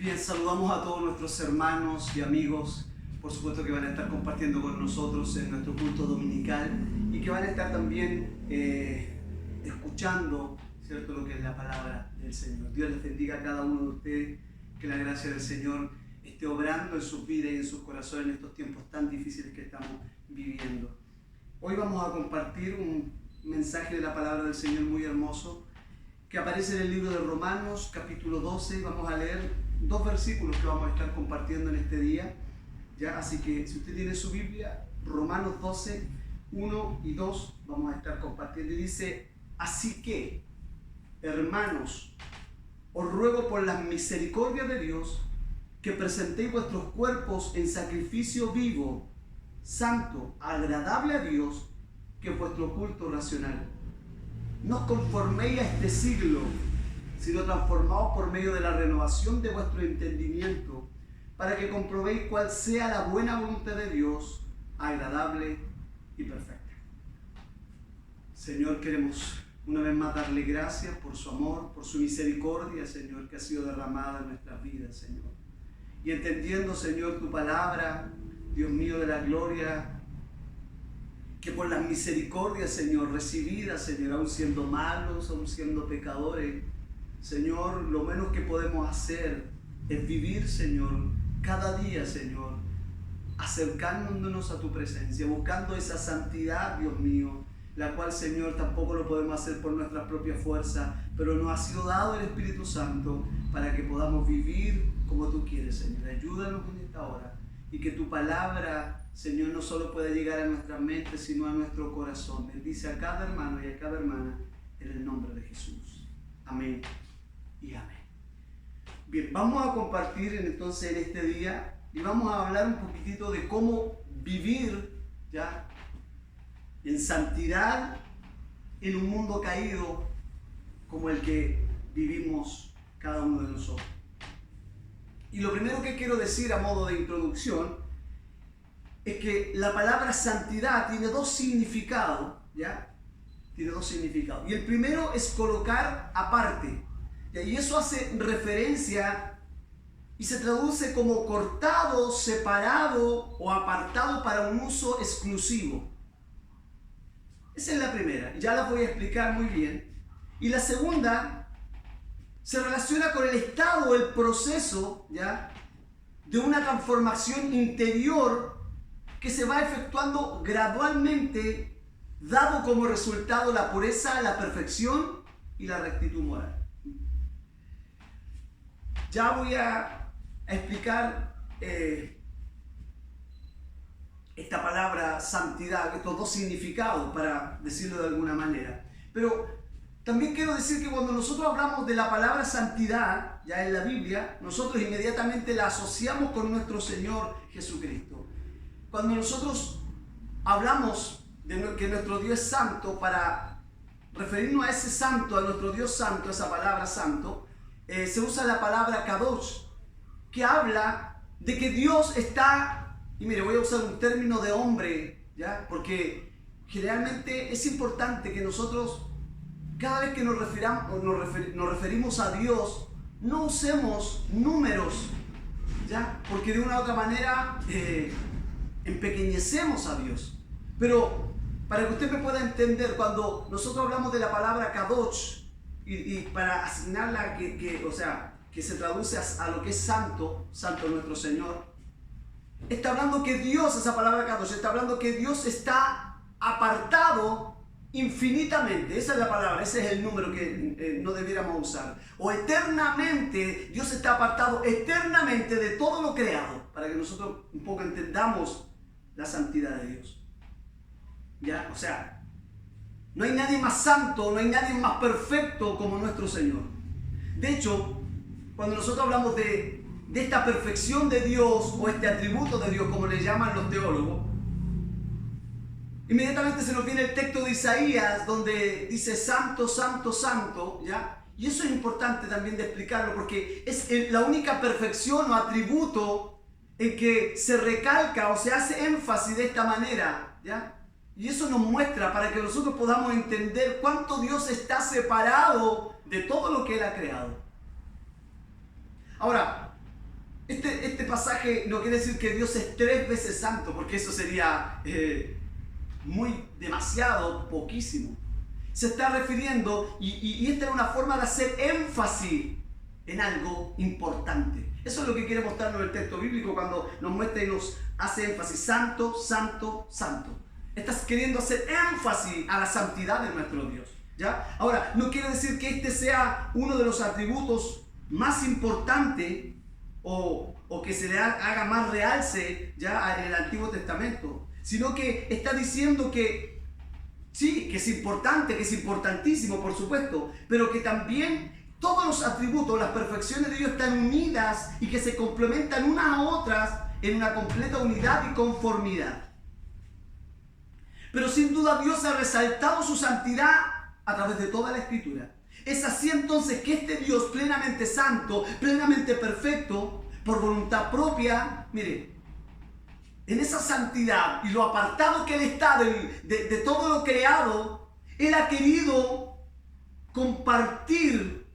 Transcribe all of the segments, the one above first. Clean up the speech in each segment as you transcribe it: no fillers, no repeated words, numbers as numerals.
Bien, saludamos a todos nuestros hermanos y amigos, por supuesto que van a estar compartiendo con nosotros en nuestro culto dominical y que van a estar también escuchando, ¿cierto?, lo que es la palabra del Señor. Dios les bendiga a cada uno de ustedes, que la gracia del Señor esté obrando en sus vidas y en sus corazones en estos tiempos tan difíciles que estamos viviendo. Hoy vamos a compartir un mensaje de la palabra del Señor muy hermoso que aparece en el libro de Romanos, capítulo 12. Vamos a leer 2 versículos que vamos a estar compartiendo en este día, ¿ya? Así que si usted tiene su Biblia, Romanos 12, 1 y 2, vamos a estar compartiendo. Y dice: así que, hermanos, os ruego por las misericordias de Dios que presentéis vuestros cuerpos en sacrificio vivo, santo, agradable a Dios, que es vuestro culto racional. No os conforméis a este siglo, sino transformaos por medio de la renovación de vuestro entendimiento, para que comprobéis cuál sea la buena voluntad de Dios, agradable y perfecta. Señor, queremos una vez más darle gracias por su amor, por su misericordia, Señor, que ha sido derramada en nuestras vidas, Señor. Y entendiendo, Señor, tu palabra, Dios mío de la gloria, que por las misericordias, Señor, recibidas, Señor, aún siendo malos, aún siendo pecadores, Señor, lo menos que podemos hacer es vivir, Señor, cada día, Señor, acercándonos a tu presencia, buscando esa santidad, Dios mío, la cual, Señor, tampoco lo podemos hacer por nuestra propia fuerza, pero nos ha sido dado el Espíritu Santo para que podamos vivir como tú quieres, Señor. Ayúdanos en esta hora y que tu palabra, Señor, no solo pueda llegar a nuestra mente, sino a nuestro corazón. Bendice a cada hermano y a cada hermana en el nombre de Jesús. Amén y amén. Bien, vamos a compartir entonces en este día y vamos a hablar un poquitito de cómo vivir, ¿ya?, en santidad en un mundo caído como el que vivimos cada uno de nosotros. Y lo primero que quiero decir a modo de introducción es que la palabra santidad tiene 2 significados, ¿ya? Tiene 2 significados. Y el primero es colocar aparte, ¿ya? Y eso hace referencia y se traduce como cortado, separado o apartado para un uso exclusivo. Esa es la primera, ya la voy a explicar muy bien. Y la segunda se relaciona con el estado, el proceso, ¿ya?, de una transformación interior que se va efectuando gradualmente, dado como resultado la pureza, la perfección y la rectitud moral. Ya voy a explicar esta palabra santidad, estos 2 significados, para decirlo de alguna manera. Pero también quiero decir que cuando nosotros hablamos de la palabra santidad, ya en la Biblia, nosotros inmediatamente la asociamos con nuestro Señor Jesucristo. Cuando nosotros hablamos de que nuestro Dios es santo, para referirnos a ese santo, a nuestro Dios santo, esa palabra santo, se usa la palabra kadosh, que habla de que Dios está, y mire, voy a usar un término de hombre, ¿ya?, porque generalmente es importante que nosotros, cada vez que nos referimos a Dios, no usemos números, ¿ya?, porque de una u otra manera empequeñecemos a Dios. Pero para que usted me pueda entender, cuando nosotros hablamos de la palabra kadosh y para asignarla que se traduce a lo que es santo, santo nuestro Señor, está hablando que Dios, esa palabra kadosh, está hablando que Dios está apartado infinitamente. Esa es la palabra, ese es el número que no debiéramos usar. O eternamente, Dios está apartado eternamente de todo lo creado, para que nosotros un poco entendamos la santidad de Dios. ¿Ya? O sea, no hay nadie más santo, no hay nadie más perfecto como nuestro Señor. De hecho, cuando nosotros hablamos de esta perfección de Dios, o este atributo de Dios, como le llaman los teólogos, inmediatamente se nos viene el texto de Isaías, donde dice santo, santo, santo, ¿ya? Y eso es importante también de explicarlo, porque es la única perfección o atributo en que se recalca o se hace énfasis de esta manera, ¿ya? Y eso nos muestra para que nosotros podamos entender cuánto Dios está separado de todo lo que Él ha creado. Ahora, Este pasaje no quiere decir que Dios es 3 veces santo, porque eso sería demasiado, poquísimo. Se está refiriendo, y esta es una forma de hacer énfasis en algo importante. Eso es lo que quiere mostrarnos el texto bíblico cuando nos muestra y nos hace énfasis. Santo, santo, santo. Estás queriendo hacer énfasis a la santidad de nuestro Dios, ¿ya? Ahora, no quiere decir que este sea uno de los atributos más importantes o que se le haga más realce ya en el Antiguo Testamento, sino que está diciendo que sí, que es importante, que es importantísimo, por supuesto, pero que también todos los atributos, las perfecciones de Dios están unidas y que se complementan unas a otras en una completa unidad y conformidad. Pero sin duda Dios ha resaltado su santidad a través de toda la Escritura. Es así entonces que este Dios plenamente santo, plenamente perfecto, por voluntad propia, mire, en esa santidad y lo apartado que Él está de todo lo creado, Él ha querido compartir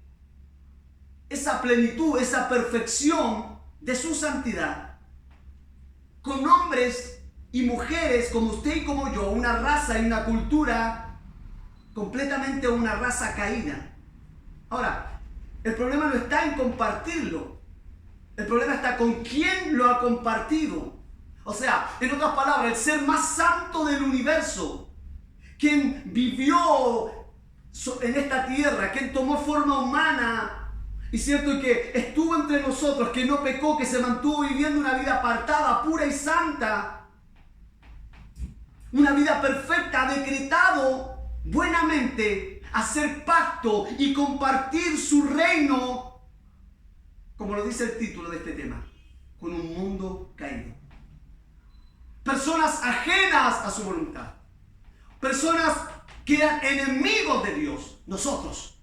esa plenitud, esa perfección de su santidad con hombres y mujeres como usted y como yo, una raza y una cultura completamente una raza caída. Ahora, el problema no está en compartirlo, el problema está con quién lo ha compartido. O sea, en otras palabras, el ser más santo del universo, quien vivió en esta tierra, quien tomó forma humana, y cierto, y que estuvo entre nosotros, que no pecó, que se mantuvo viviendo una vida apartada, pura y santa, una vida perfecta, ha decretado buenamente hacer pacto y compartir su reino, como lo dice el título de este tema, con un mundo caído. Personas ajenas a su voluntad. Personas que eran enemigos de Dios. Nosotros.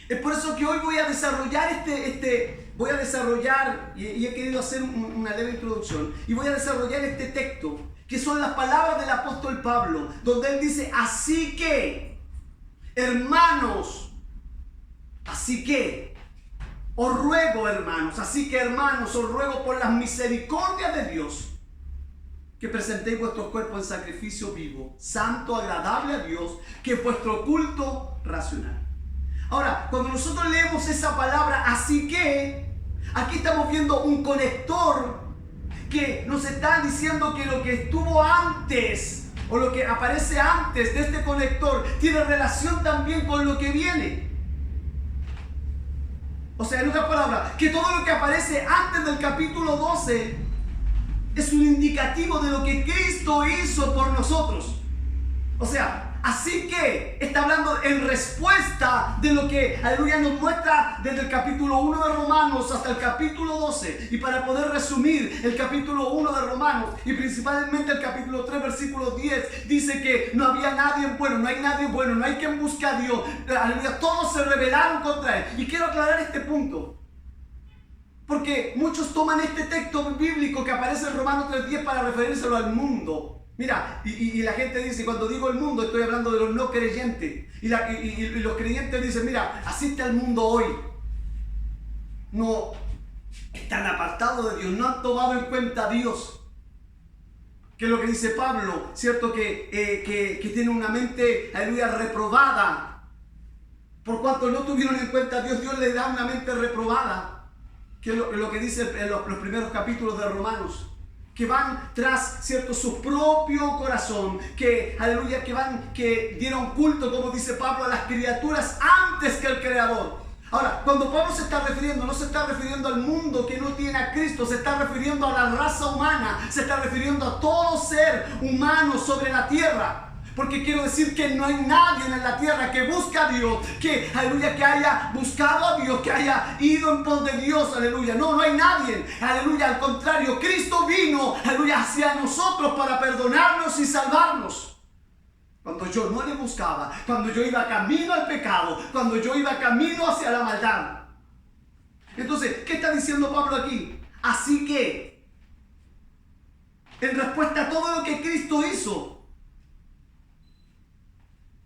Es por eso que hoy voy a desarrollar y he querido hacer una leve introducción, y voy a desarrollar este texto, que son las palabras del apóstol Pablo, donde él dice, así que, hermanos, os ruego, hermanos, os ruego por las misericordias de Dios, que presentéis vuestros cuerpos en sacrificio vivo, santo, agradable a Dios, que es vuestro culto racional. Ahora, cuando nosotros leemos esa palabra, así que, aquí estamos viendo un conector que nos está diciendo que lo que estuvo antes, o lo que aparece antes de este conector, tiene relación también con lo que viene. O sea, en otras palabras, que todo lo que aparece antes del capítulo 12 es un indicativo de lo que Cristo hizo por nosotros. O sea, así que está hablando en respuesta de lo que, aleluya, nos muestra desde el capítulo 1 de Romanos hasta el capítulo 12. Y para poder resumir el capítulo 1 de Romanos y principalmente el capítulo 3, versículo 10, dice que no había nadie bueno, no hay nadie bueno, no hay quien busque a Dios. Aleluya, todos se rebelaron contra Él. Y quiero aclarar este punto, porque muchos toman este texto bíblico que aparece en Romanos 3:10 para referírselo al mundo. Mira, y la gente dice, cuando digo el mundo, estoy hablando de los no creyentes. Y los creyentes dicen, mira, así está el mundo hoy. No están apartados de Dios, no han tomado en cuenta a Dios. Que es lo que dice Pablo, ¿cierto? Que tiene una mente, aleluya, reprobada. Por cuanto no tuvieron en cuenta a Dios, Dios les da una mente reprobada. Que es lo que dice en los primeros capítulos de Romanos. Que van tras, ¿cierto?, su propio corazón, que, aleluya, que dieron culto, como dice Pablo, a las criaturas antes que el Creador. Ahora, cuando Pablo se está refiriendo, no se está refiriendo al mundo que no tiene a Cristo, se está refiriendo a la raza humana, se está refiriendo a todo ser humano sobre la tierra. Porque quiero decir que no hay nadie en la tierra que busque a Dios, que, aleluya, que haya buscado a Dios, que haya ido en pos de Dios, aleluya. No hay nadie, aleluya. Al contrario, Cristo vino, aleluya, hacia nosotros para perdonarnos y salvarnos. Cuando yo no le buscaba, cuando yo iba camino al pecado, cuando yo iba camino hacia la maldad. Entonces, ¿qué está diciendo Pablo aquí? Así que, en respuesta a todo lo que Cristo hizo,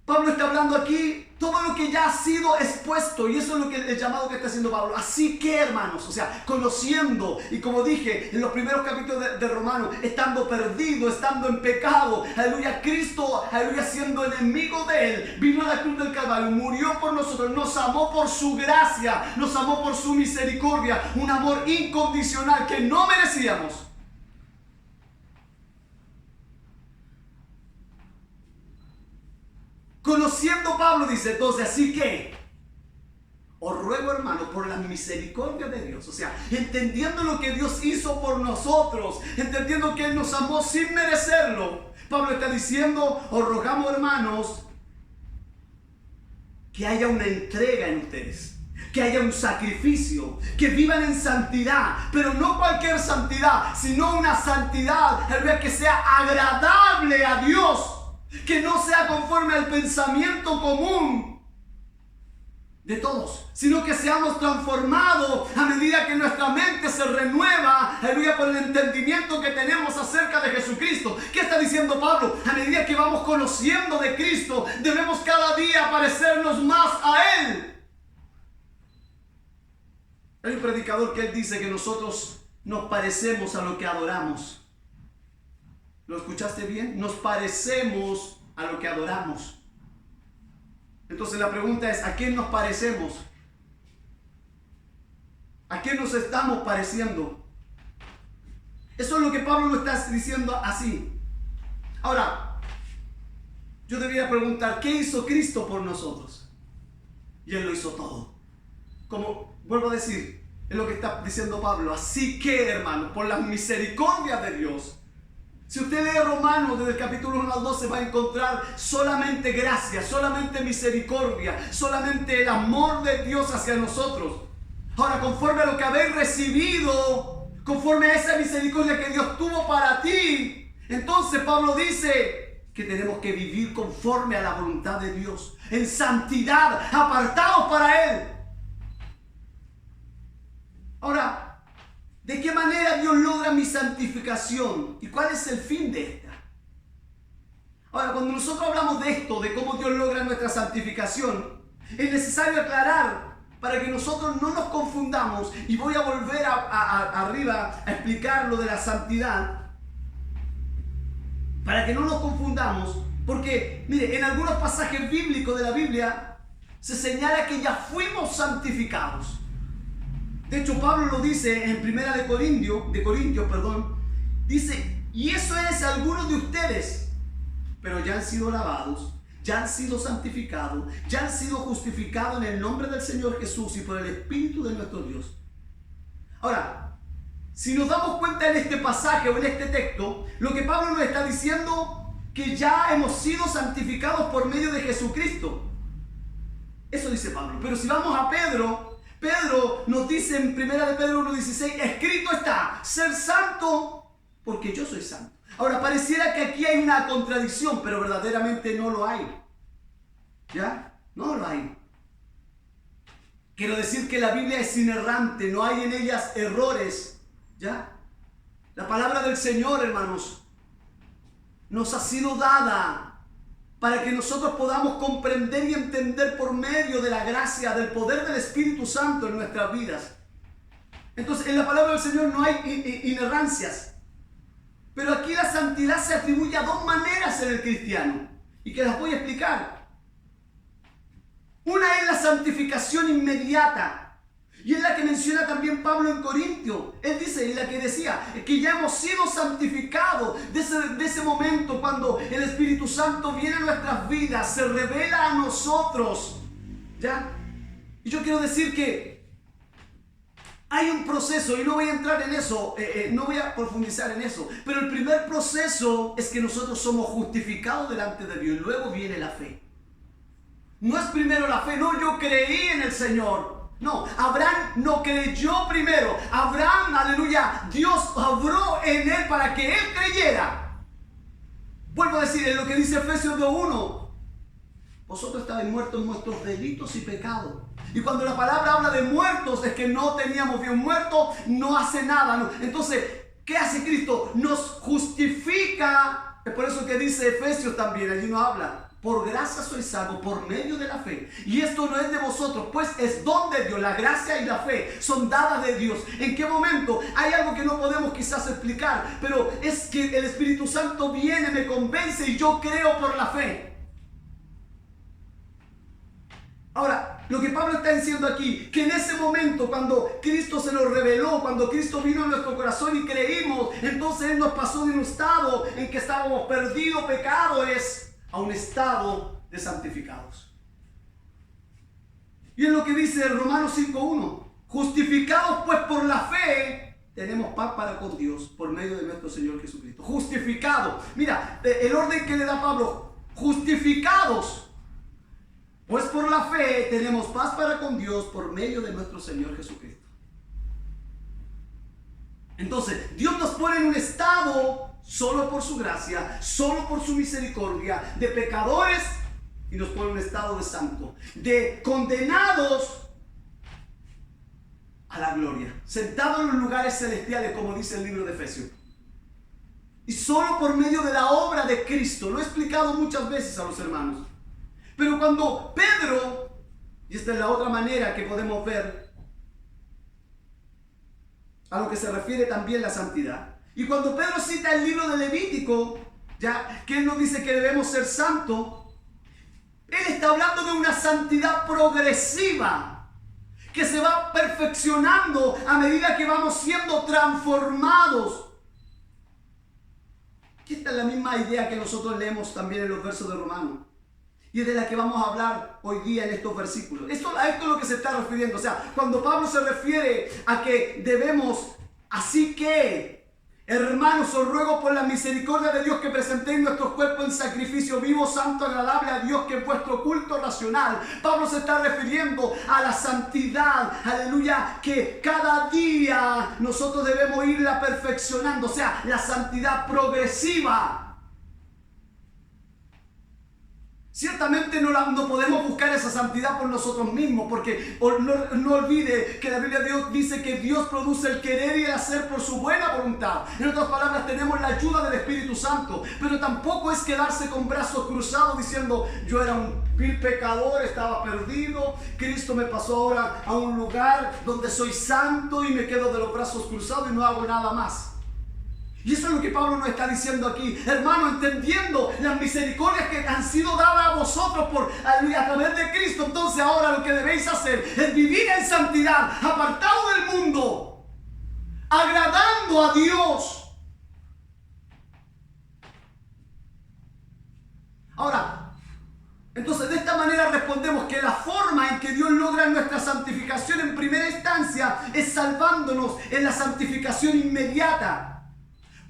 Pablo está hablando aquí todo lo que ya ha sido expuesto, y eso es lo que el llamado que está haciendo Pablo. Así que, hermanos, o sea, conociendo, y como dije en los primeros capítulos de Romanos, estando perdido, estando en pecado, aleluya, Cristo, aleluya, siendo enemigo de él, vino a la cruz del Calvario, murió por nosotros, nos amó por su gracia, nos amó por su misericordia, un amor incondicional que no merecíamos. Conociendo Pablo, dice entonces, así que os ruego, hermano, por la misericordia de Dios, o sea, entendiendo lo que Dios hizo por nosotros, entendiendo que Él nos amó sin merecerlo, Pablo está diciendo, os rogamos, hermanos, que haya una entrega en ustedes, que haya un sacrificio, que vivan en santidad, pero no cualquier santidad, sino una santidad que sea agradable a Dios, que no sea conforme al pensamiento común de todos, sino que seamos transformados a medida que nuestra mente se renueva, aleluya, por el entendimiento que tenemos acerca de Jesucristo. ¿Qué está diciendo Pablo? A medida que vamos conociendo de Cristo, debemos cada día parecernos más a Él. Hay un predicador que él dice que nosotros nos parecemos a lo que adoramos. ¿Lo escuchaste bien? Nos parecemos a lo que adoramos. Entonces la pregunta es, ¿a quién nos parecemos? ¿A quién nos estamos pareciendo? Eso es lo que Pablo lo está diciendo así. Ahora, yo debería preguntar, ¿qué hizo Cristo por nosotros? Y Él lo hizo todo. Como vuelvo a decir, es lo que está diciendo Pablo. Así que, hermano, por la misericordia de Dios, si usted lee Romanos desde el capítulo 1 al 12 va a encontrar solamente gracia, solamente misericordia, solamente el amor de Dios hacia nosotros. Ahora, conforme a lo que habéis recibido, conforme a esa misericordia que Dios tuvo para ti, entonces Pablo dice que tenemos que vivir conforme a la voluntad de Dios, en santidad, apartados para Él. Ahora, ¿de qué manera Dios logra mi santificación? ¿Y cuál es el fin de esta? Ahora, cuando nosotros hablamos de esto, de cómo Dios logra nuestra santificación, es necesario aclarar para que nosotros no nos confundamos, y voy a volver arriba a explicar lo de la santidad, para que no nos confundamos, porque, mire, en algunos pasajes bíblicos de la Biblia se señala que ya fuimos santificados. De hecho, Pablo lo dice en 1 de Corintios, dice, y eso es algunos de ustedes, pero ya han sido lavados, ya han sido santificados, ya han sido justificados en el nombre del Señor Jesús y por el Espíritu de nuestro Dios. Ahora, si nos damos cuenta en este pasaje o en este texto, lo que Pablo nos está diciendo, que ya hemos sido santificados por medio de Jesucristo. Eso dice Pablo. Pero si vamos a Pedro nos dice en 1 de Pedro 1:16, escrito está, ser santo porque yo soy santo. Ahora, pareciera que aquí hay una contradicción, pero verdaderamente no lo hay. ¿Ya? No lo hay. Quiero decir que la Biblia es inerrante, no hay en ellas errores. ¿Ya? La palabra del Señor, hermanos, nos ha sido dada para que nosotros podamos comprender y entender por medio de la gracia, del poder del Espíritu Santo en nuestras vidas. Entonces, en la palabra del Señor no hay inerrancias. Pero aquí la santidad se atribuye a dos maneras en el cristiano, y que las voy a explicar. Una es la santificación inmediata, y es la que menciona también Pablo en Corintios. Él dice, y la que decía, que ya hemos sido santificados de ese momento cuando el Espíritu Santo viene a nuestras vidas, se revela a nosotros. ¿Ya? Y yo quiero decir que hay un proceso, y no voy a entrar en eso, no voy a profundizar en eso, pero el primer proceso es que nosotros somos justificados delante de Dios, y luego viene la fe. No es primero la fe, no, yo creí en el Señor. No, Abraham no creyó primero. Abraham, aleluya, Dios obró en él para que él creyera. Vuelvo a decir, en lo que dice Efesios 2:1, vosotros estabais muertos en vuestros delitos y pecados. Y cuando la palabra habla de muertos, es que no teníamos vida. Un muerto no hace nada, ¿no? Entonces, ¿qué hace Cristo? Nos justifica Es por eso que dice Efesios también, allí nos habla. Por gracia sois salvos por medio de la fe. Y esto no es de vosotros, pues es don de Dios. La gracia y la fe son dadas de Dios. ¿En qué momento? Hay algo que no podemos quizás explicar, pero es que el Espíritu Santo viene, me convence y yo creo por la fe. Ahora, lo que Pablo está diciendo aquí, que en ese momento cuando Cristo se nos reveló, cuando Cristo vino a nuestro corazón y creímos, entonces Él nos pasó de un estado en que estábamos perdidos, pecadores, a un estado de santificados. Y es lo que dice Romanos 5:1. Justificados pues por la fe, tenemos paz para con Dios por medio de nuestro Señor Jesucristo. Justificados. Mira, el orden que le da Pablo. Justificados pues por la fe, tenemos paz para con Dios por medio de nuestro Señor Jesucristo. Entonces, Dios nos pone en un estado solo por su gracia, solo por su misericordia, de pecadores, y nos pone en un estado de santo, de condenados a la gloria, sentados en los lugares celestiales, como dice el libro de Efesios. Y solo por medio de la obra de Cristo. Lo he explicado muchas veces a los hermanos. Pero cuando Pedro, y esta es la otra manera que podemos ver a lo que se refiere también la santidad, y cuando Pedro cita el libro de Levítico, ya que él nos dice que debemos ser santos, él está hablando de una santidad progresiva que se va perfeccionando a medida que vamos siendo transformados. Y esta es la misma idea que nosotros leemos también en los versos de Romanos. Y es de la que vamos a hablar hoy día en estos versículos. A esto es lo que se está refiriendo. O sea, cuando Pablo se refiere a que debemos, así que, hermanos, os ruego por la misericordia de Dios que presentéis nuestros cuerpos en sacrificio vivo, santo, agradable a Dios, que es vuestro culto racional. Pablo se está refiriendo a la santidad, aleluya, que cada día nosotros debemos irla perfeccionando. O sea, la santidad progresiva. Ciertamente no podemos buscar esa santidad por nosotros mismos, porque no olvide que la Biblia de Dios dice que Dios produce el querer y el hacer por su buena voluntad. En otras palabras, tenemos la ayuda del Espíritu Santo, pero tampoco es quedarse con brazos cruzados diciendo: yo era un vil pecador, estaba perdido, Cristo me pasó ahora a un lugar donde soy santo y me quedo de los brazos cruzados y no hago nada más. Y eso es lo que Pablo nos está diciendo aquí, hermano, entendiendo las misericordias que han sido dadas a vosotros a través de Cristo. Entonces ahora lo que debéis hacer es vivir en santidad, apartado del mundo, agradando a Dios. Ahora, entonces de esta manera respondemos que la forma en que Dios logra nuestra santificación en primera instancia es salvándonos en la santificación inmediata.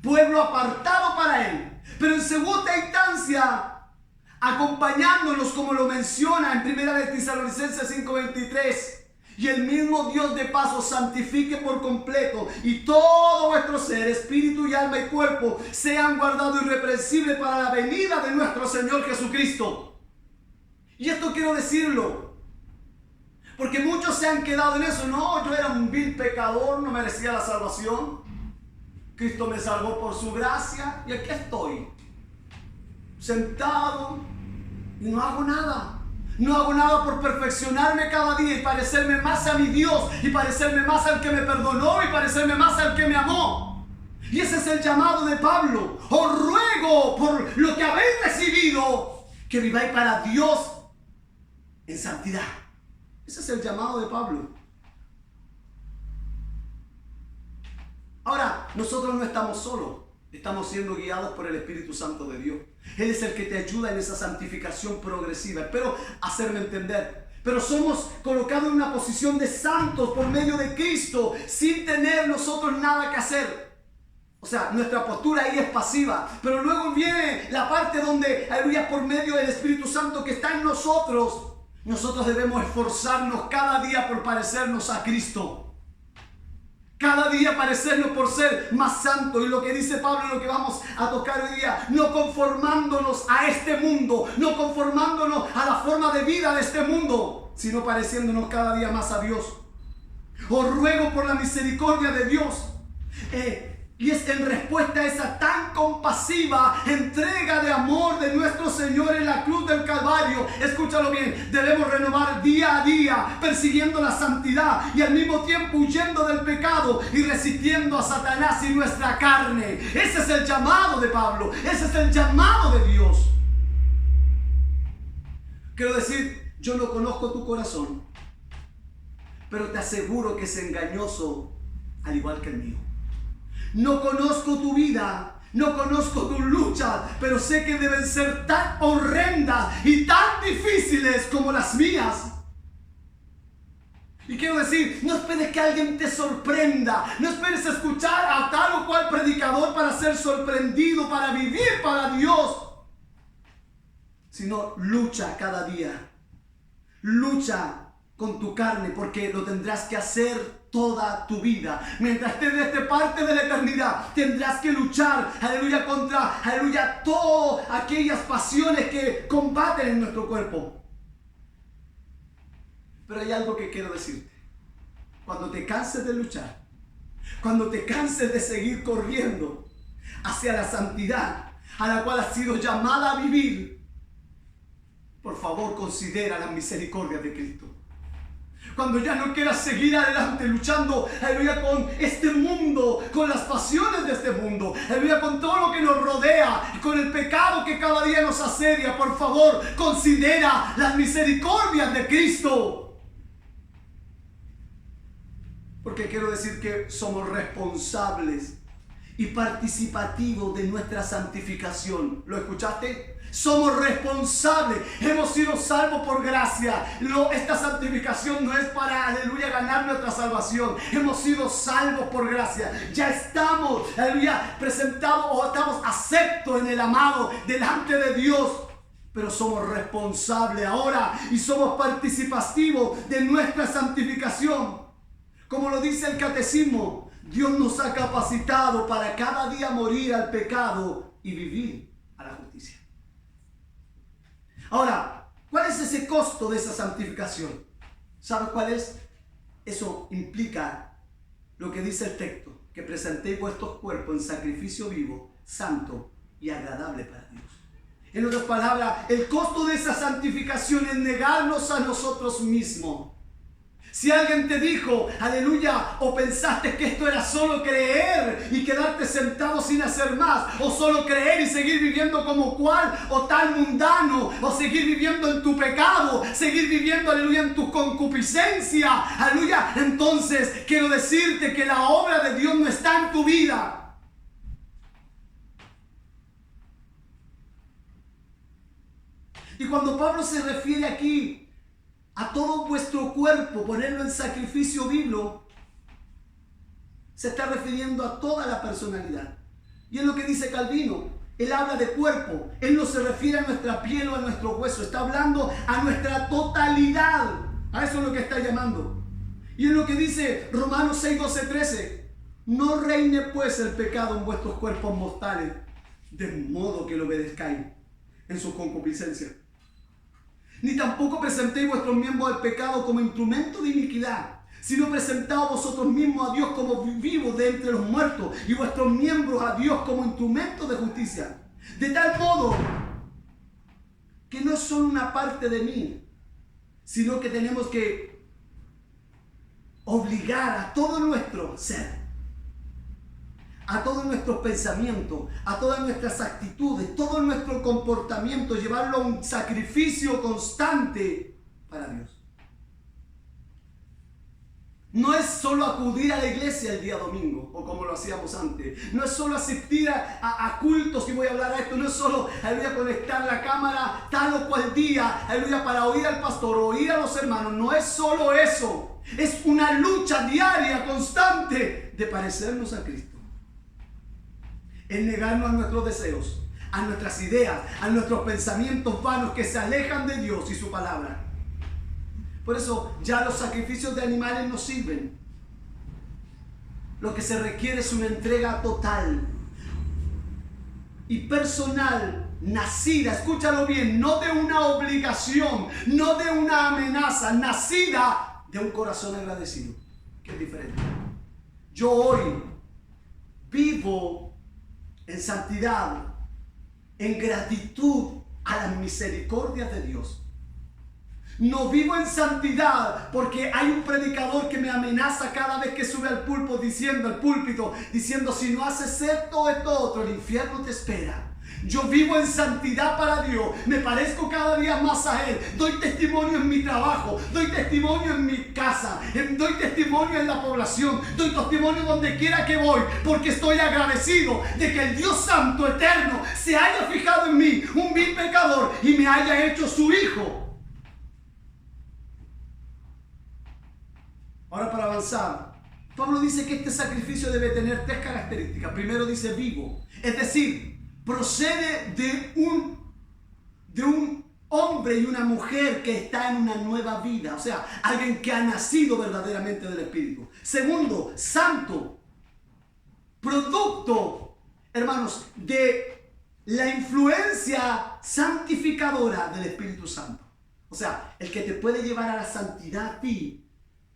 Pueblo apartado para Él. Pero en segunda instancia, acompañándonos, como lo menciona en 1 Tesalonicenses 5:23. Y el mismo Dios de paz os santifique por completo, y todo vuestro ser, espíritu y alma y cuerpo, sean guardados irreprensibles para la venida de nuestro Señor Jesucristo. Y esto quiero decirlo, porque muchos se han quedado en eso. No, yo era un vil pecador, no merecía la salvación. Cristo me salvó por su gracia y aquí estoy, sentado, y no hago nada. No hago nada por perfeccionarme cada día y parecerme más a mi Dios, y parecerme más al que me perdonó, y parecerme más al que me amó. Y ese es el llamado de Pablo. Os ruego por lo que habéis recibido, que viváis para Dios en santidad. Ese es el llamado de Pablo. Ahora, nosotros no estamos solos, estamos siendo guiados por el Espíritu Santo de Dios. Él es el que te ayuda en esa santificación progresiva. Espero hacerme entender. Pero somos colocados en una posición de santos por medio de Cristo, sin tener nosotros nada que hacer. O sea, nuestra postura ahí es pasiva. Pero luego viene la parte donde, aleluya, por medio del Espíritu Santo que está en nosotros, nosotros debemos esforzarnos cada día por parecernos a Cristo. Cada día parecernos por ser más santos. Y lo que dice Pablo es lo que vamos a tocar hoy día. No conformándonos a este mundo. No conformándonos a la forma de vida de este mundo. Sino pareciéndonos cada día más a Dios. Os ruego por la misericordia de Dios. Y es en respuesta a esa tan compasiva entrega de amor de nuestro Señor en la cruz del Calvario. Escúchalo bien, debemos renovar día a día, persiguiendo la santidad y al mismo tiempo huyendo del pecado y resistiendo a Satanás y nuestra carne. Ese es el llamado de Pablo, ese es el llamado de Dios. Quiero decir, yo no conozco tu corazón, pero te aseguro que es engañoso al igual que el mío. No conozco tu vida, no conozco tus luchas, pero sé que deben ser tan horrendas y tan difíciles como las mías. Y quiero decir, no esperes que alguien te sorprenda, no esperes escuchar a tal o cual predicador para ser sorprendido, para vivir para Dios, sino lucha cada día, lucha con tu carne, porque lo tendrás que hacer toda tu vida. Mientras estés de esta parte de la eternidad, tendrás que luchar, aleluya, contra, aleluya, todas aquellas pasiones que combaten en nuestro cuerpo. Pero hay algo que quiero decirte. Cuando te canses de luchar, cuando te canses de seguir corriendo hacia la santidad a la cual has sido llamada a vivir, por favor considera las misericordias de Cristo. Cuando ya no quieras seguir adelante luchando, aleluya, con este mundo, con las pasiones de este mundo, aleluya, con todo lo que nos rodea, con el pecado que cada día nos asedia, por favor, considera las misericordias de Cristo. Porque quiero decir que somos responsables y participativos de nuestra santificación. ¿Lo escuchaste? Somos responsables, hemos sido salvos por gracia. Esta santificación no es para, aleluya, ganar nuestra salvación. Hemos sido salvos por gracia. Ya estamos, aleluya, presentados o estamos aceptos en el amado delante de Dios. Pero somos responsables ahora y somos participativos de nuestra santificación. Como lo dice el catecismo, Dios nos ha capacitado para cada día morir al pecado y vivir a la justicia. Ahora, ¿cuál es ese costo de esa santificación? ¿Sabe cuál es? Eso implica lo que dice el texto, que presentéis vuestros cuerpos en sacrificio vivo, santo y agradable para Dios. En otras palabras, el costo de esa santificación es negarnos a nosotros mismos. Si alguien te dijo, aleluya, o pensaste que esto era solo creer y quedarte sentado sin hacer más, o solo creer y seguir viviendo como cual o tal mundano, o seguir viviendo en tu pecado, seguir viviendo, aleluya, en tu concupiscencia, aleluya, entonces quiero decirte que la obra de Dios no está en tu vida. Y cuando Pablo se refiere aquí a todo vuestro cuerpo, ponerlo en sacrificio vivo, se está refiriendo a toda la personalidad. Y es lo que dice Calvino. Él habla de cuerpo. Él no se refiere a nuestra piel o a nuestro hueso. Está hablando a nuestra totalidad. A eso es lo que está llamando. Y es lo que dice Romanos 6, 12, 13. No reine pues el pecado en vuestros cuerpos mortales, de modo que lo obedezcáis en su concupiscencia. Ni tampoco presentéis vuestros miembros al pecado como instrumento de iniquidad, sino presentaos vosotros mismos a Dios como vivos de entre los muertos y vuestros miembros a Dios como instrumentos de justicia. De tal modo que no son una parte de mí, sino que tenemos que obligar a todo nuestro ser, a todos nuestros pensamientos, a todas nuestras actitudes, todo nuestro comportamiento, llevarlo a un sacrificio constante para Dios. No es solo acudir a la iglesia el día domingo, o como lo hacíamos antes. No es solo asistir a cultos, y voy a hablar a esto. No es solo, aleluya, conectar la cámara tal o cual día, aleluya, para oír al pastor o oír a los hermanos. No es solo eso. Es una lucha diaria, constante, de parecernos a Cristo. Es negarnos a nuestros deseos, a nuestras ideas, a nuestros pensamientos vanos que se alejan de Dios y su palabra. Por eso ya los sacrificios de animales no sirven. Lo que se requiere es una entrega total y personal, nacida, escúchalo bien, no de una obligación, no de una amenaza, nacida de un corazón agradecido, que es diferente. Yo hoy vivo en santidad, en gratitud a las misericordias de Dios. No vivo en santidad porque hay un predicador que me amenaza cada vez que sube al púlpito diciendo si no haces esto, otro, el infierno te espera. Yo vivo en santidad para Dios, me parezco cada día más a Él, doy testimonio en mi trabajo, doy testimonio en mi casa, doy testimonio en la población, doy testimonio donde quiera que voy, porque estoy agradecido de que el Dios Santo Eterno se haya fijado en mí, un vil pecador, y me haya hecho su hijo. Ahora, para avanzar, Pablo dice que este sacrificio debe tener 3 características. Primero dice vivo, es decir, procede de un hombre y una mujer que está en una nueva vida, o sea, alguien que ha nacido verdaderamente del Espíritu. Segundo, santo, producto, hermanos, de la influencia santificadora del Espíritu Santo. O sea, el que te puede llevar a la santidad a ti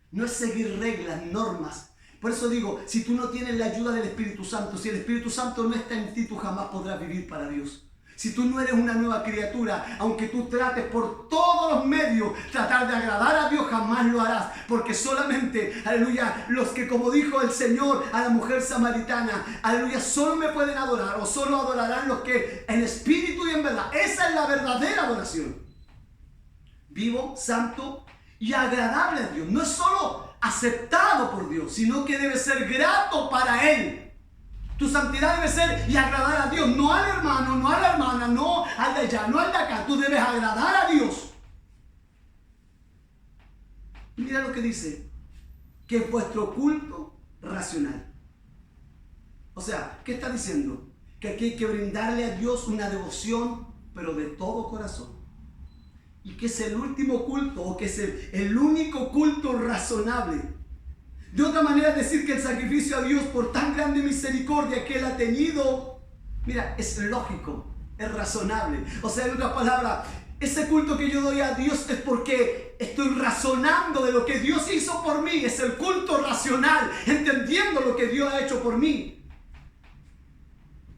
no es seguir reglas, normas. Por eso digo, si tú no tienes la ayuda del Espíritu Santo, si el Espíritu Santo no está en ti, tú jamás podrás vivir para Dios. Si tú no eres una nueva criatura, aunque tú trates por todos los medios tratar de agradar a Dios, jamás lo harás. Porque solamente, aleluya, los que, como dijo el Señor a la mujer samaritana, aleluya, solo me pueden adorar o solo adorarán los que en espíritu y en verdad. Esa es la verdadera adoración. Vivo, santo y agradable a Dios. No es solo aceptado por Dios, sino que debe ser grato para Él. Tu santidad debe ser y agradar a Dios, no al hermano, no a la hermana, no al de allá, no al de acá. Tú debes agradar a Dios. Y mira lo que dice, que es vuestro culto racional. O sea, ¿qué está diciendo? Que aquí hay que brindarle a Dios una devoción, pero de todo corazón. Y que es el último culto, o que es el único culto razonable. De otra manera, decir que el sacrificio a Dios por tan grande misericordia que Él ha tenido, mira, es lógico, es razonable. O sea, en otras palabras, ese culto que yo doy a Dios es porque estoy razonando de lo que Dios hizo por mí. Es el culto racional, entendiendo lo que Dios ha hecho por mí.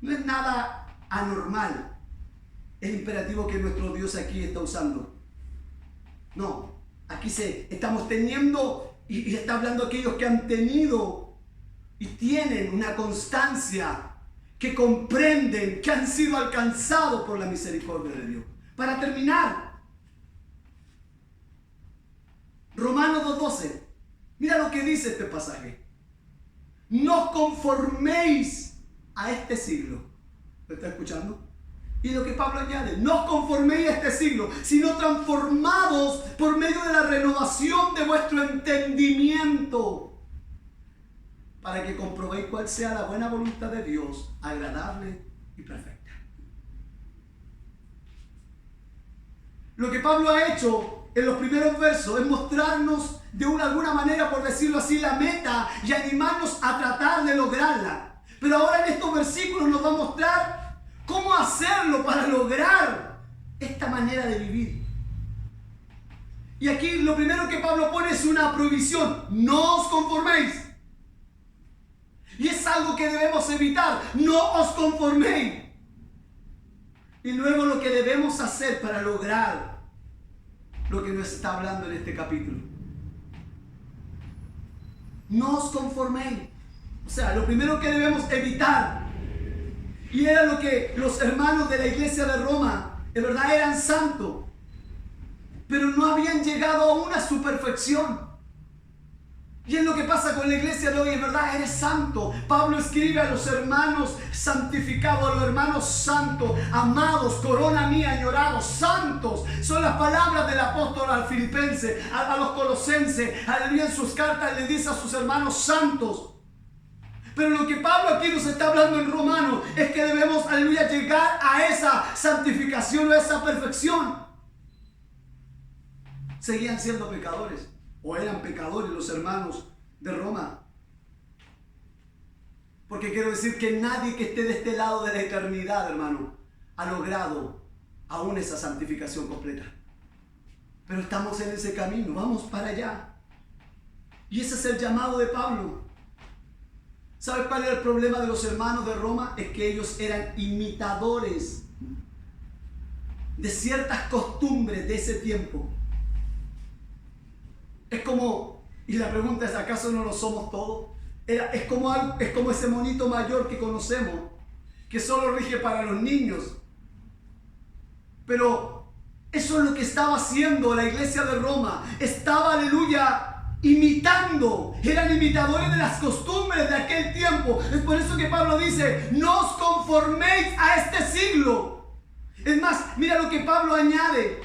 No es nada anormal el imperativo que nuestro Dios aquí está usando. No, aquí estamos teniendo, y está hablando aquellos que han tenido y tienen una constancia, que comprenden, que han sido alcanzados por la misericordia de Dios. Para terminar, Romanos 2:12, mira lo que dice este pasaje. No os conforméis a este siglo. ¿Lo está escuchando? Y lo que Pablo añade, no os conforméis a este siglo, sino transformados por medio de la renovación de vuestro entendimiento, para que comprobéis cuál sea la buena voluntad de Dios, agradable y perfecta. Lo que Pablo ha hecho en los primeros versos es mostrarnos de alguna manera, por decirlo así, la meta y animarnos a tratar de lograrla. Pero ahora en estos versículos nos va a mostrar cómo hacerlo para lograr esta manera de vivir. Y aquí lo primero que Pablo pone es una prohibición. No os conforméis. Y es algo que debemos evitar. No os conforméis. Y luego lo que debemos hacer para lograr lo que nos está hablando en este capítulo. No os conforméis. O sea, lo primero que debemos evitar. Y era lo que los hermanos de la iglesia de Roma, en verdad, eran santos, pero no habían llegado aún a su perfección. Y es lo que pasa con la iglesia de hoy, en verdad, eres santo. Pablo escribe a los hermanos santificados, a los hermanos santos, amados, corona mía, añorados, santos. Son las palabras del apóstol al filipense, a los colosenses. Aleluya, en sus cartas le dice a sus hermanos santos. Pero lo que Pablo aquí nos está hablando en Romanos es que debemos, aleluya, llegar a esa santificación, a esa perfección. Seguían siendo pecadores, o eran pecadores los hermanos de Roma. Porque quiero decir que nadie que esté de este lado de la eternidad, hermano, ha logrado aún esa santificación completa. Pero estamos en ese camino, vamos para allá. Y ese es el llamado de Pablo. ¿Sabes cuál era el problema de los hermanos de Roma? Es que ellos eran imitadores de ciertas costumbres de ese tiempo. Es como, y la pregunta es, ¿acaso no lo somos todos? Es como ese monito mayor que conocemos, que solo rige para los niños. Pero eso es lo que estaba haciendo la iglesia de Roma. Estaba, aleluya, imitando. Eran imitadores de las costumbres de aquel tiempo. Es por eso que Pablo dice, no os conforméis a este siglo. Es más, mira lo que Pablo añade.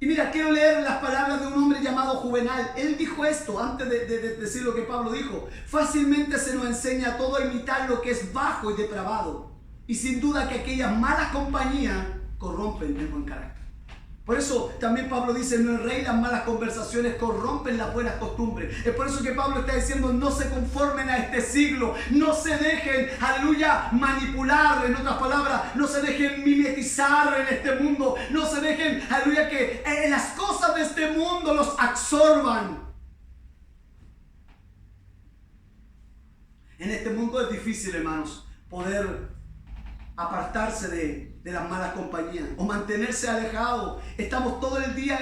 Y mira, quiero leer las palabras de un hombre llamado Juvenal. Él dijo esto antes de decir lo que Pablo dijo. Fácilmente se nos enseña a todo a imitar lo que es bajo y depravado. Y sin duda que aquella mala compañía corrompen el buen carácter. Por eso también Pablo dice, no el rey, las malas conversaciones corrompen las buenas costumbres. Es por eso que Pablo está diciendo, no se conformen a este siglo, no se dejen, aleluya, manipular, en otras palabras, no se dejen mimetizar en este mundo, no se dejen, aleluya, que las cosas de este mundo los absorban. En este mundo es difícil, hermanos, poder apartarse de las malas compañías o mantenerse alejado. Estamos todo el día,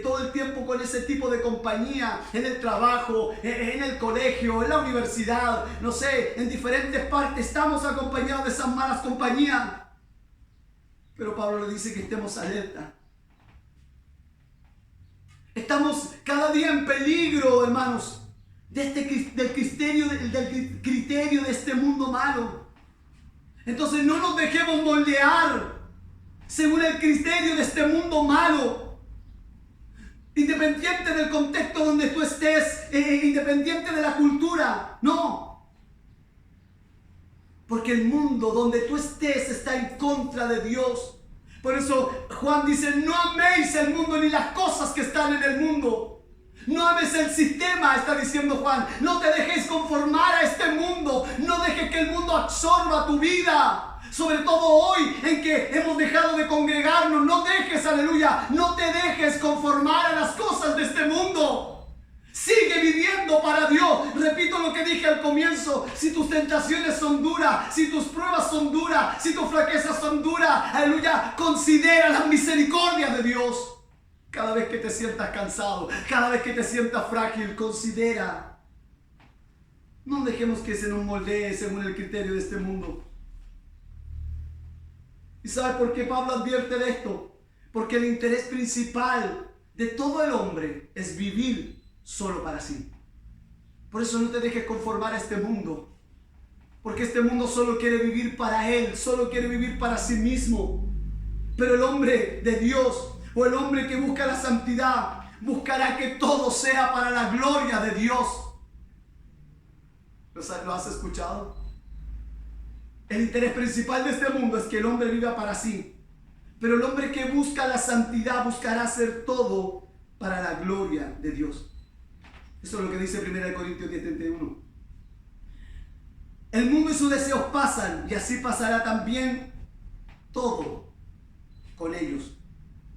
todo el tiempo con ese tipo de compañía, en el trabajo, en el colegio, en la universidad, no sé, en diferentes partes estamos acompañados de esas malas compañías. Pero Pablo le dice que estemos alerta. Estamos cada día en peligro, hermanos, del criterio de este mundo malo. Entonces no nos dejemos moldear según el criterio de este mundo malo. Independiente del contexto donde tú estés, independiente de la cultura, no. Porque el mundo donde tú estés está en contra de Dios. Por eso Juan dice, no améis el mundo ni las cosas que están en el mundo. No ames el sistema, está diciendo Juan. No te dejes conformar a este mundo. No dejes que el mundo absorba tu vida. Sobre todo hoy en que hemos dejado de congregarnos. No dejes, aleluya, no te dejes conformar a las cosas de este mundo. Sigue viviendo para Dios. Repito lo que dije al comienzo. Si tus tentaciones son duras, si tus pruebas son duras, si tus flaquezas son duras, aleluya, considera las misericordias de Dios. Cada vez que te sientas cansado, cada vez que te sientas frágil, considera. No dejemos que se nos moldee según el criterio de este mundo. ¿Y sabes por qué Pablo advierte de esto? Porque el interés principal de todo el hombre es vivir solo para sí. Por eso no te dejes conformar a este mundo. Porque este mundo solo quiere vivir para él, solo quiere vivir para sí mismo. Pero el hombre de Dios, o el hombre que busca la santidad, buscará que todo sea para la gloria de Dios. ¿Lo has escuchado? El interés principal de este mundo es que el hombre viva para sí. Pero el hombre que busca la santidad buscará hacer todo para la gloria de Dios. Eso es lo que dice 1 Corintios 10:31. El mundo y sus deseos pasan, y así pasará también todo con ellos.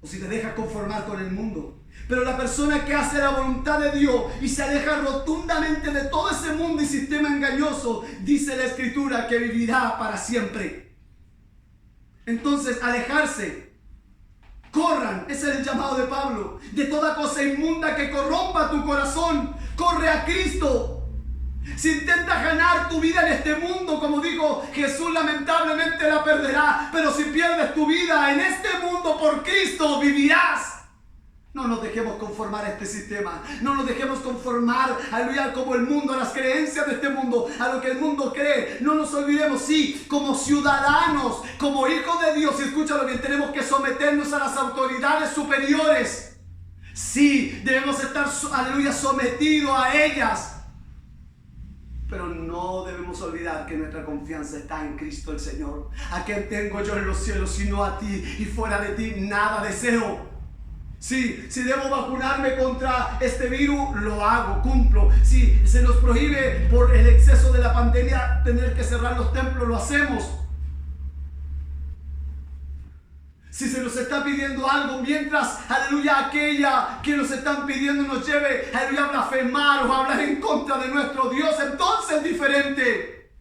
O si te dejas conformar con el mundo. Pero la persona que hace la voluntad de Dios y se aleja rotundamente de todo ese mundo y sistema engañoso, dice la Escritura que vivirá para siempre. Entonces, alejarse. Corran, ese es el llamado de Pablo, de toda cosa inmunda que corrompa tu corazón. Corre a Cristo. Si intentas ganar tu vida en este mundo, como dijo Jesús, lamentablemente la perderás. Pero si pierdes tu vida en este mundo por Cristo, vivirás. No nos dejemos conformar a este sistema. No nos dejemos conformar, aleluya, como el mundo, a las creencias de este mundo, a lo que el mundo cree. No nos olvidemos, sí, como ciudadanos, como hijos de Dios, y escúchalo bien, tenemos que someternos a las autoridades superiores. Sí, debemos estar, aleluya, sometidos a ellas. Pero no debemos olvidar que nuestra confianza está en Cristo el Señor. ¿A quién tengo yo en los cielos sino a ti? Y fuera de ti nada deseo. Sí, si debo vacunarme contra este virus, lo hago, cumplo. Si se nos prohíbe por el exceso de la pandemia tener que cerrar los templos, lo hacemos. Si se nos está pidiendo algo, mientras, aleluya, aquella que nos están pidiendo nos lleve, aleluya, a blasfemar o a hablar en contra de nuestro Dios, entonces es diferente.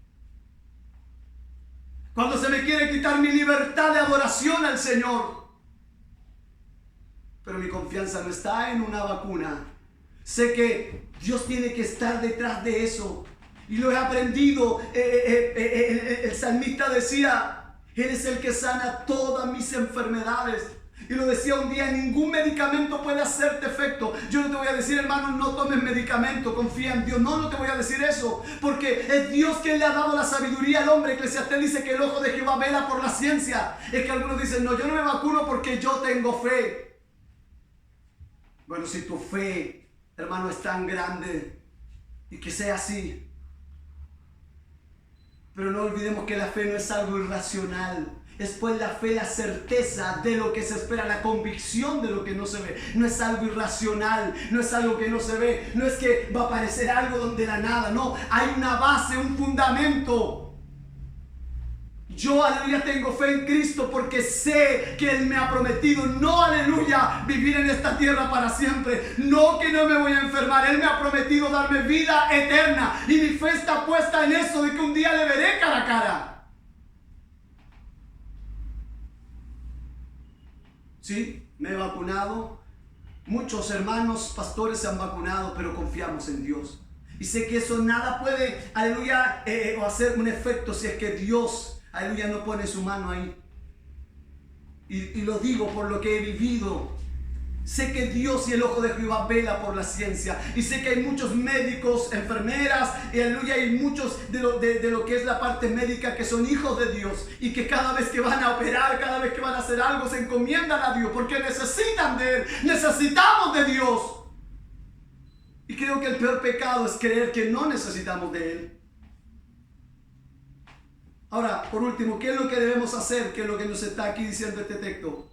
Cuando se me quiere quitar mi libertad de adoración al Señor. Pero mi confianza no está en una vacuna. Sé que Dios tiene que estar detrás de eso. Y lo he aprendido. El salmista decía, Él es el que sana todas mis enfermedades. Y lo decía un día, ningún medicamento puede hacerte efecto. Yo no te voy a decir, hermano, no tomes medicamento, confía en Dios. No te voy a decir eso. Porque es Dios quien le ha dado la sabiduría al hombre. Eclesiastés dice que el ojo de Jehová vela por la ciencia. Es que algunos dicen, no, yo no me vacuno porque yo tengo fe. Bueno, si tu fe, hermano, es tan grande y que sea así. Pero no olvidemos que la fe no es algo irracional. Es pues la fe, la certeza de lo que se espera, la convicción de lo que no se ve. No es algo irracional, no es algo que no se ve. No es que va a aparecer algo donde la nada. No, hay una base, un fundamento. Yo, aleluya, tengo fe en Cristo porque sé que Él me ha prometido, no, aleluya, vivir en esta tierra para siempre. No que no me voy a enfermar. Él me ha prometido darme vida eterna. Y mi fe está puesta en eso, de que un día le veré cara a cara. Sí, me he vacunado. Muchos hermanos pastores se han vacunado, pero confiamos en Dios. Y sé que eso nada puede, aleluya, hacer un efecto si es que Dios, aleluya, no pone su mano ahí. Y lo digo por lo que he vivido. Sé que Dios y el ojo de Jehová vela por la ciencia. Y sé que hay muchos médicos, enfermeras, y aleluya, y muchos de lo que es la parte médica que son hijos de Dios. Y que cada vez que van a operar, cada vez que van a hacer algo, se encomiendan a Dios. Porque necesitan de Él. Necesitamos de Dios. Y creo que el peor pecado es creer que no necesitamos de Él. Ahora, por último, ¿qué es lo que debemos hacer? ¿Qué es lo que nos está aquí diciendo este texto?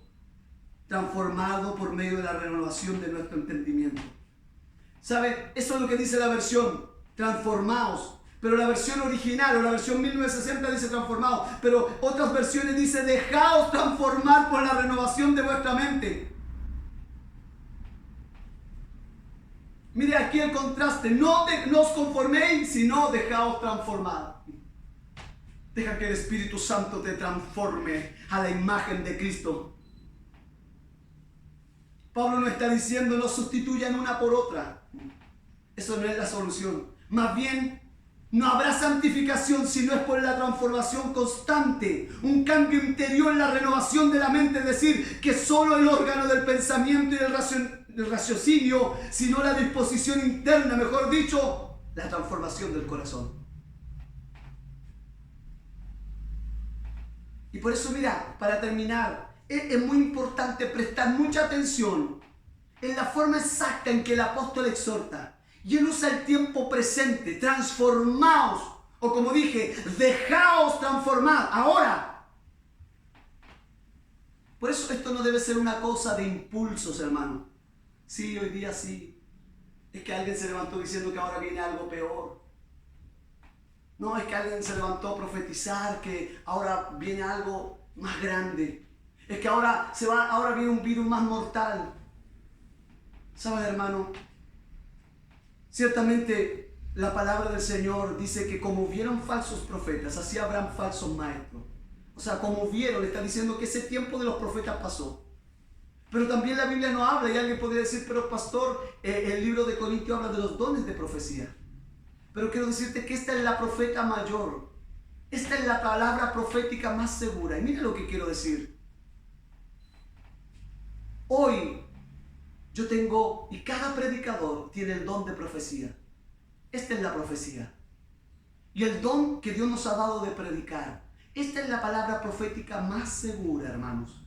Transformado por medio de la renovación de nuestro entendimiento. ¿Sabe? Eso es lo que dice la versión, transformaos. Pero la versión original o la versión 1960 dice transformaos. Pero otras versiones dice dejaos transformar por la renovación de vuestra mente. Mire aquí el contraste. No os conforméis, sino dejaos transformar. Deja que el Espíritu Santo te transforme a la imagen de Cristo. Pablo no está diciendo no sustituyan una por otra. Eso no es la solución. Más bien, no habrá santificación si no es por la transformación constante. Un cambio interior en la renovación de la mente. Es decir, que solo el órgano del pensamiento y del raciocinio, sino la disposición interna, mejor dicho, la transformación del corazón. Y por eso, mira, para terminar, es muy importante prestar mucha atención en la forma exacta en que el apóstol exhorta. Y él usa el tiempo presente, transformaos, o como dije, dejaos transformar, ahora. Por eso esto no debe ser una cosa de impulsos, hermano. Sí, hoy día sí. Es que alguien se levantó diciendo que ahora viene algo peor. No, es que alguien se levantó a profetizar que ahora viene algo más grande. Es que ahora viene un virus más mortal. ¿Sabes, hermano? Ciertamente la palabra del Señor dice que como hubieron falsos profetas, así habrán falsos maestros. O sea, como hubieron, le está diciendo que ese tiempo de los profetas pasó. Pero también la Biblia no habla, y alguien podría decir, pero pastor, el libro de Corintios habla de los dones de profecía. Pero quiero decirte que esta es la profeta mayor. Esta es la palabra profética más segura. Y mira lo que quiero decir. Hoy yo tengo, y cada predicador tiene el don de profecía. Esta es la profecía. Y el don que Dios nos ha dado de predicar. Esta es la palabra profética más segura, hermanos.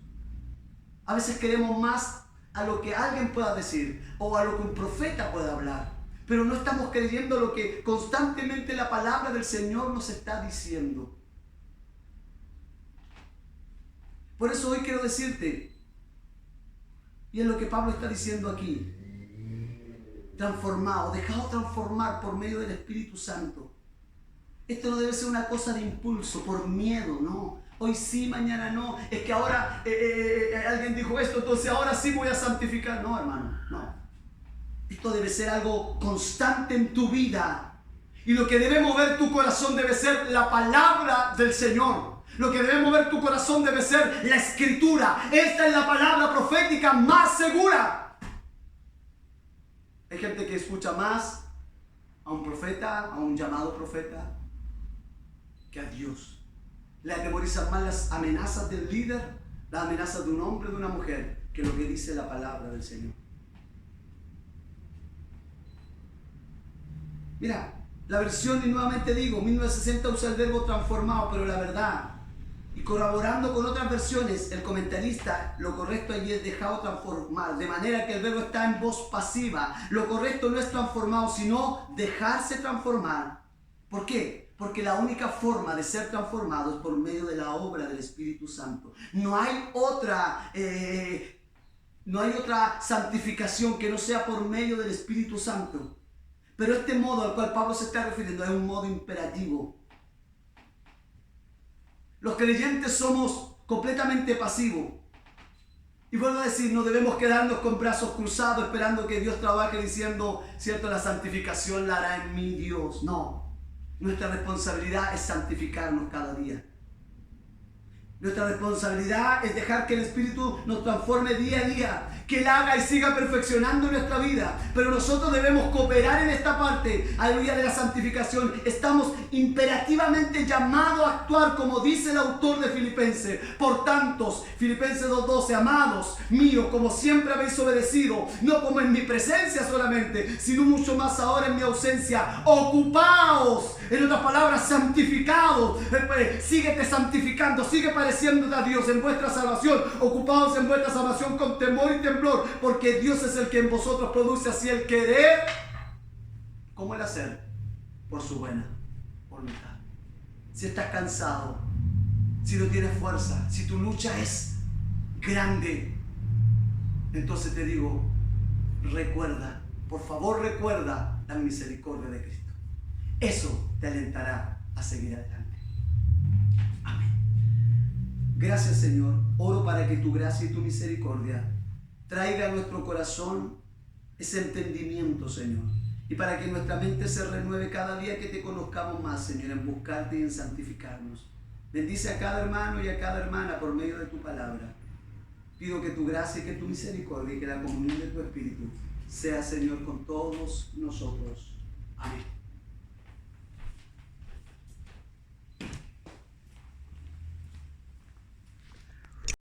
A veces queremos más a lo que alguien pueda decir o a lo que un profeta pueda hablar. Pero no estamos creyendo lo que constantemente la palabra del Señor nos está diciendo. Por eso hoy quiero decirte, y es lo que Pablo está diciendo aquí, transformado, dejado transformar por medio del Espíritu Santo. Esto no debe ser una cosa de impulso, por miedo, no. Hoy sí, mañana no. Es que ahora alguien dijo esto, entonces ahora sí voy a santificar. No, hermano, no. Esto debe ser algo constante en tu vida. Y lo que debe mover tu corazón debe ser la palabra del Señor. Lo que debe mover tu corazón debe ser la Escritura. Esta es la palabra profética más segura. Hay gente que escucha más a un profeta, a un llamado profeta, que a Dios. Le atemorizan más las amenazas del líder, las amenazas de un hombre o de una mujer, que lo que dice la palabra del Señor. Mira, la versión, y nuevamente digo, 1960 usa el verbo transformado, pero la verdad, y colaborando con otras versiones, el comentarista, lo correcto allí es dejado transformar, de manera que el verbo está en voz pasiva. Lo correcto no es transformado, sino dejarse transformar. ¿Por qué? Porque la única forma de ser transformado es por medio de la obra del Espíritu Santo. No hay otra santificación que no sea por medio del Espíritu Santo. Pero este modo al cual Pablo se está refiriendo es un modo imperativo. Los creyentes somos completamente pasivos. Y vuelvo a decir, no debemos quedarnos con brazos cruzados esperando que Dios trabaje diciendo, cierto, la santificación la hará en mí Dios. No. Nuestra responsabilidad es santificarnos cada día. Nuestra responsabilidad es dejar que el Espíritu nos transforme día a día, que Él haga y siga perfeccionando nuestra vida. Pero nosotros debemos cooperar en esta parte, aleluya, de la santificación. Estamos imperativamente llamados a actuar como dice el autor de Filipenses. Por tanto, Filipenses 2:12, amados míos, como siempre habéis obedecido, no como en mi presencia solamente, sino mucho más ahora en mi ausencia. Ocupaos, en otras palabras, santificados. Síguete santificando, sigue pareciéndote a Dios en vuestra salvación, ocupados en vuestra salvación con temor y temblor, porque Dios es el que en vosotros produce así el querer como el hacer, por su buena voluntad. Si estás cansado, si no tienes fuerza, si tu lucha es grande, entonces te digo, recuerda, por favor recuerda la misericordia de Cristo. Eso te alentará a seguir adelante. Amén. Gracias, Señor. Oro para que tu gracia y tu misericordia traiga a nuestro corazón ese entendimiento, Señor. Y para que nuestra mente se renueve cada día que te conozcamos más, Señor, en buscarte y en santificarnos. Bendice a cada hermano y a cada hermana por medio de tu palabra. Pido que tu gracia y que tu misericordia y que la comunión de tu Espíritu sea, Señor, con todos nosotros. Amén.